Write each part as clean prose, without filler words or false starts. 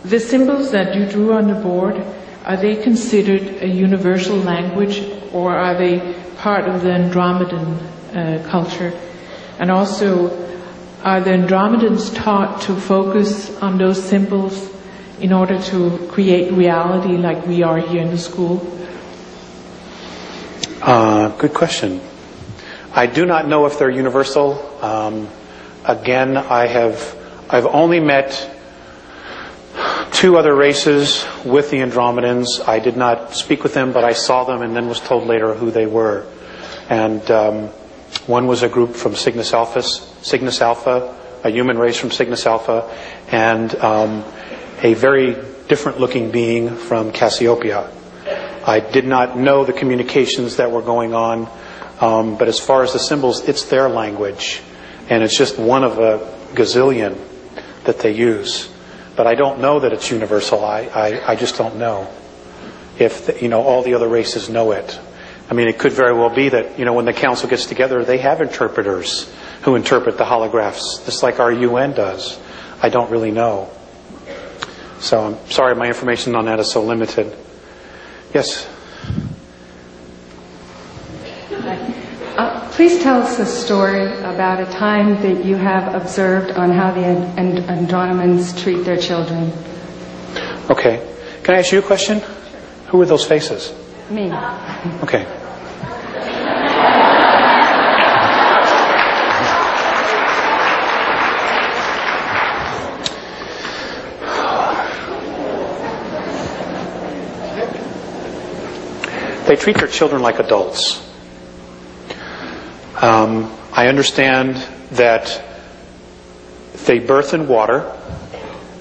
the symbols that you drew on the board, are they considered a universal language, or are they part of the Andromedan culture? And also, are the Andromedans taught to focus on those symbols in order to create reality like we are here in the school? Good question. I do not know if they're universal. Again, I've only met 2 other races with the Andromedans. I did not speak with them, but I saw them and then was told later who they were. And one was a group from Cygnus Alpha, a human race from Cygnus Alpha, and a very different looking being from Cassiopeia. I did not know the communications that were going on, but as far as the symbols, it's their language, and it's just one of a gazillion that they use. But I don't know that it's universal. I just don't know if all the other races know it. I mean, it could very well be that when the council gets together, they have interpreters who interpret the holographs, just like our UN does. I don't really know. So I'm sorry, my information on that is so limited. Yes. Please tell us a story about a time that you have observed on how the Andromedans treat their children. Okay. Can I ask you a question? Who are those faces? Me. Okay. They treat their children like adults. I understand that they birth in water.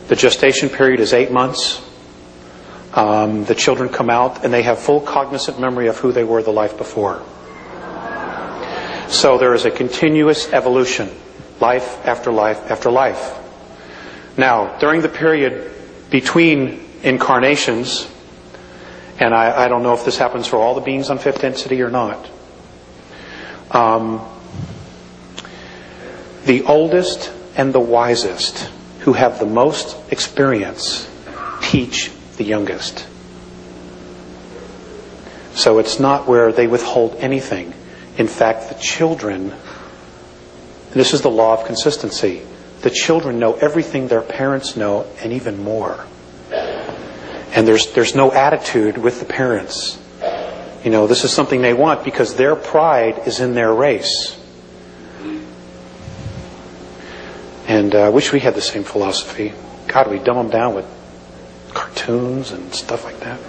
The gestation period is 8 months. The children come out and they have full cognizant memory of who they were the life before. So there is a continuous evolution, life after life after life. Now, during the period between incarnations, and I don't know if this happens for all the beings on fifth density or not, the oldest and the wisest, who have the most experience, teach the youngest. So it's not where they withhold anything. In fact, the children, this is the law of consistency, the children know everything their parents know and even more. And there's no attitude with the parents. This is something they want because their pride is in their race. And I wish we had the same philosophy. God, we dumb them down with cartoons and stuff like that.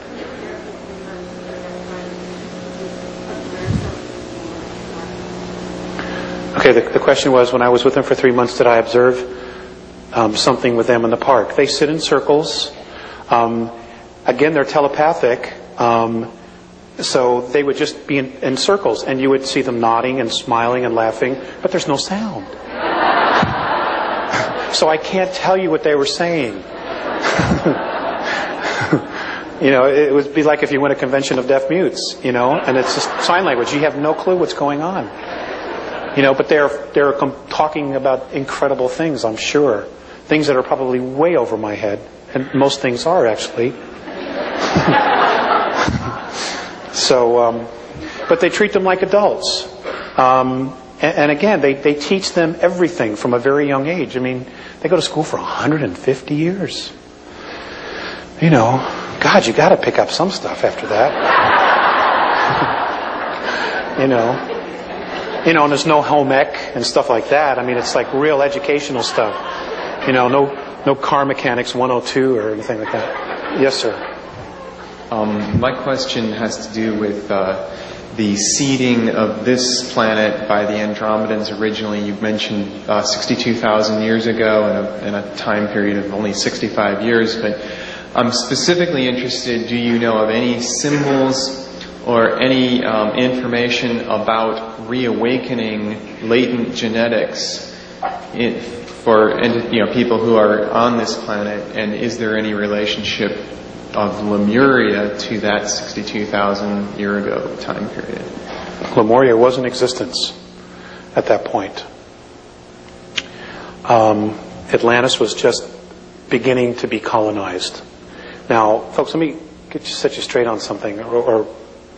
Okay, the question was, when I was with them for 3 months, did I observe something with them in the park? They sit in circles. Again, they're telepathic. So they would just be in circles, and you would see them nodding and smiling and laughing, but there's no sound. So I can't tell you what they were saying. It would be like if you went to a convention of deaf mutes, and it's just sign language. You have no clue what's going on. But they're talking about incredible things, I'm sure. Things that are probably way over my head. And most things are, actually. But they treat them like adults. And again, they teach them everything from a very young age. I mean, they go to school for 150 years. God, you got to pick up some stuff after that. And there's no home ec and stuff like that. I mean, it's like real educational stuff. No car mechanics 102 or anything like that. Yes, sir. My question has to do with the seeding of this planet by the Andromedans originally. You mentioned 62,000 years ago in a time period of only 65 years. But I'm specifically interested, do you know of any symbols or any information about reawakening latent genetics for people who are on this planet? And is there any relationship of Lemuria to that 62,000 year ago time period? Lemuria was in existence at that point. Atlantis was just beginning to be colonized. Now, folks, let me set you straight on something, or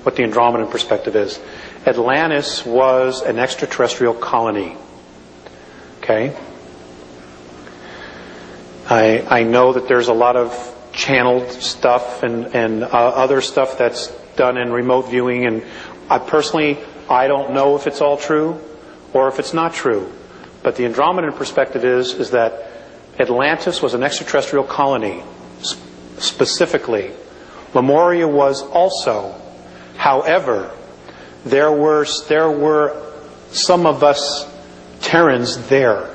what the Andromedan perspective is. Atlantis was an extraterrestrial colony. Okay? I know that there's a lot of channeled stuff and other stuff that's done in remote viewing, and I don't know if it's all true or if it's not true. But the Andromedan perspective is that Atlantis was an extraterrestrial colony. Specifically, Lemuria was also. However, there were some of us Terrans there.